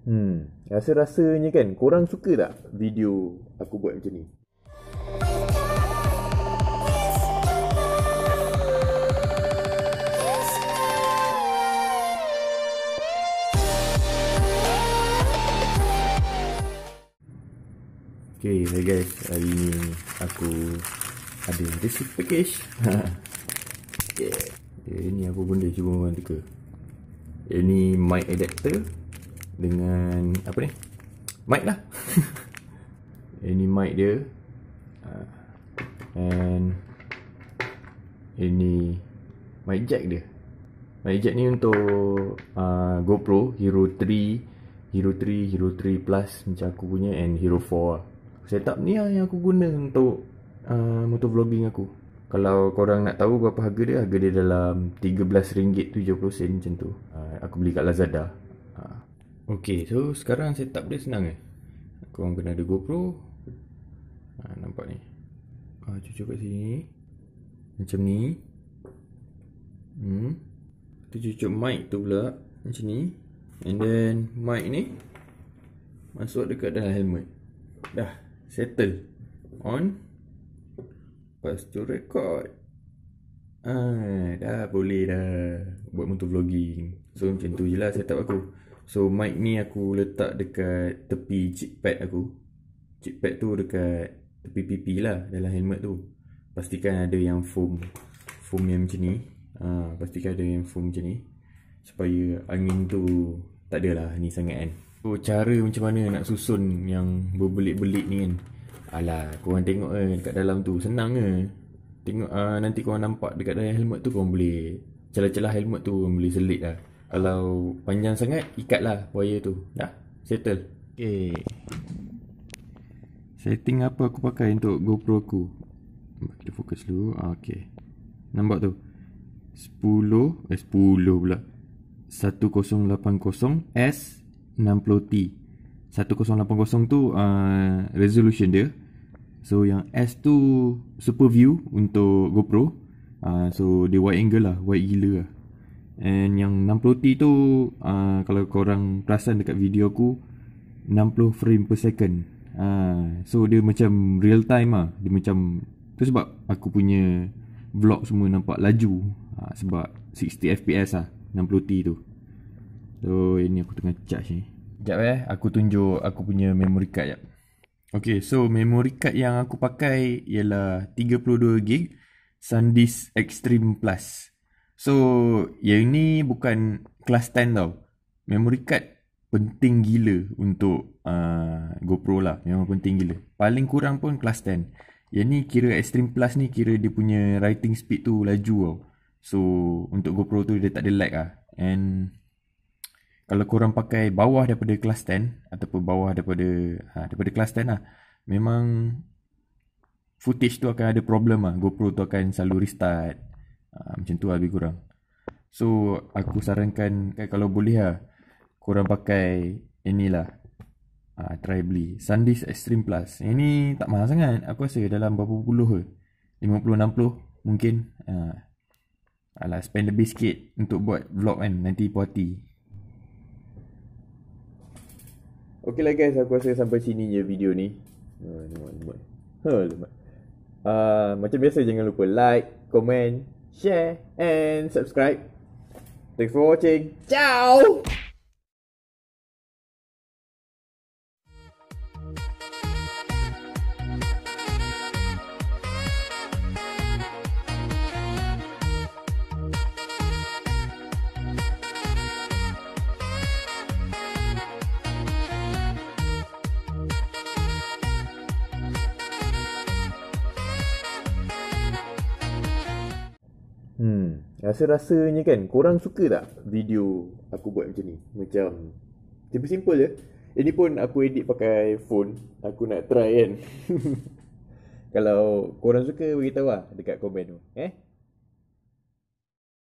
Rasa-rasanya kan korang suka tak video aku buat macam ni? Okay, hi guys. Hari ni aku ada receive package. Yeah. Ini apa benda, cuba orang teka. Ini mic adapter dengan apa ni? Mic lah. Ini mic dia. And ini mic jack dia. Mic jack ni untuk GoPro Hero 3, Hero 3 Plus macam aku punya, and Hero 4 lah. Setup ni lah yang aku guna untuk motovlogging aku. Kalau korang nak tahu berapa harga dia dalam RM13.70 macam tu. Aku beli kat Lazada. Okay, so sekarang setup dia senang korang kena ada GoPro. Nampak ni. Cucuk kat sini macam ni. Tu cucuk mic tu pula macam ni. And then mic ni masuk dekat dalam helmet. Dah settle on. Lepas tu record. Dah boleh dah buat motovlogging. So macam tu je lah setup aku. So mic ni aku letak dekat tepi cheek pad aku. Cheek pad tu dekat tepi pipi lah dalam helmet tu. Pastikan ada yang foam yang macam ni. Pastikan ada yang foam macam ni, supaya angin tu tak adalah ni sangat kan. So cara macam mana nak susun yang berbelit-belit ni kan. Alah, korang tengok dekat dalam tu senang tengok. Nanti korang nampak dekat dalam helmet tu, korang boleh celah-celah helmet tu korang boleh selit lah. Kalau panjang sangat, ikat lah wire tu. Dah settle. Okay, setting apa aku pakai untuk GoPro aku. Kita fokus dulu. Okay, nampak tu 10 pula 1080 S60T. 1080 tu resolution dia. So yang S tu super view untuk GoPro. So dia wide angle lah, wide gila lah. And yang 60T tu kalau korang perasan dekat video aku, 60 frame per second. So dia macam real time lah. Dia macam tu sebab aku punya vlog semua nampak laju. Sebab 60 fps lah 60T tu. So ini aku tengah charge ni. Sekejap aku tunjuk aku punya memory card jap. Okay, so memory card yang aku pakai ialah 32GB SanDisk Extreme Plus. So yang ni bukan kelas 10 tau. Memory card penting gila untuk GoPro lah. Memang penting gila. Paling kurang pun kelas 10. Yang ni kira Extreme Plus ni kira dia punya writing speed tu laju tau. So untuk GoPro tu dia tak ada lag lah. And kalau korang pakai bawah daripada kelas 10 ataupun bawah daripada kelas 10 lah, memang footage tu akan ada problem lah. GoPro tu akan selalu restart. Macam tu lah lebih kurang. So aku sarankan kalau boleh lah, korang pakai inilah. Try beli SanDisk Extreme Plus. Ini tak mahal sangat. Aku rasa dalam berapa puluh ke, 50-60 mungkin. Alah, spend lebih sikit untuk buat vlog kan, nanti puas hati. Ok lah guys, aku rasa sampai sini je video ni. Macam biasa, jangan lupa like, comment, share and subscribe. Thanks for watching. Ciao. Rasa-rasanya kan korang suka tak video aku buat macam ni? Macam simple je. Ini pun aku edit pakai phone. Aku nak try kan. Kalau korang suka, beritahu lah dekat komen tu.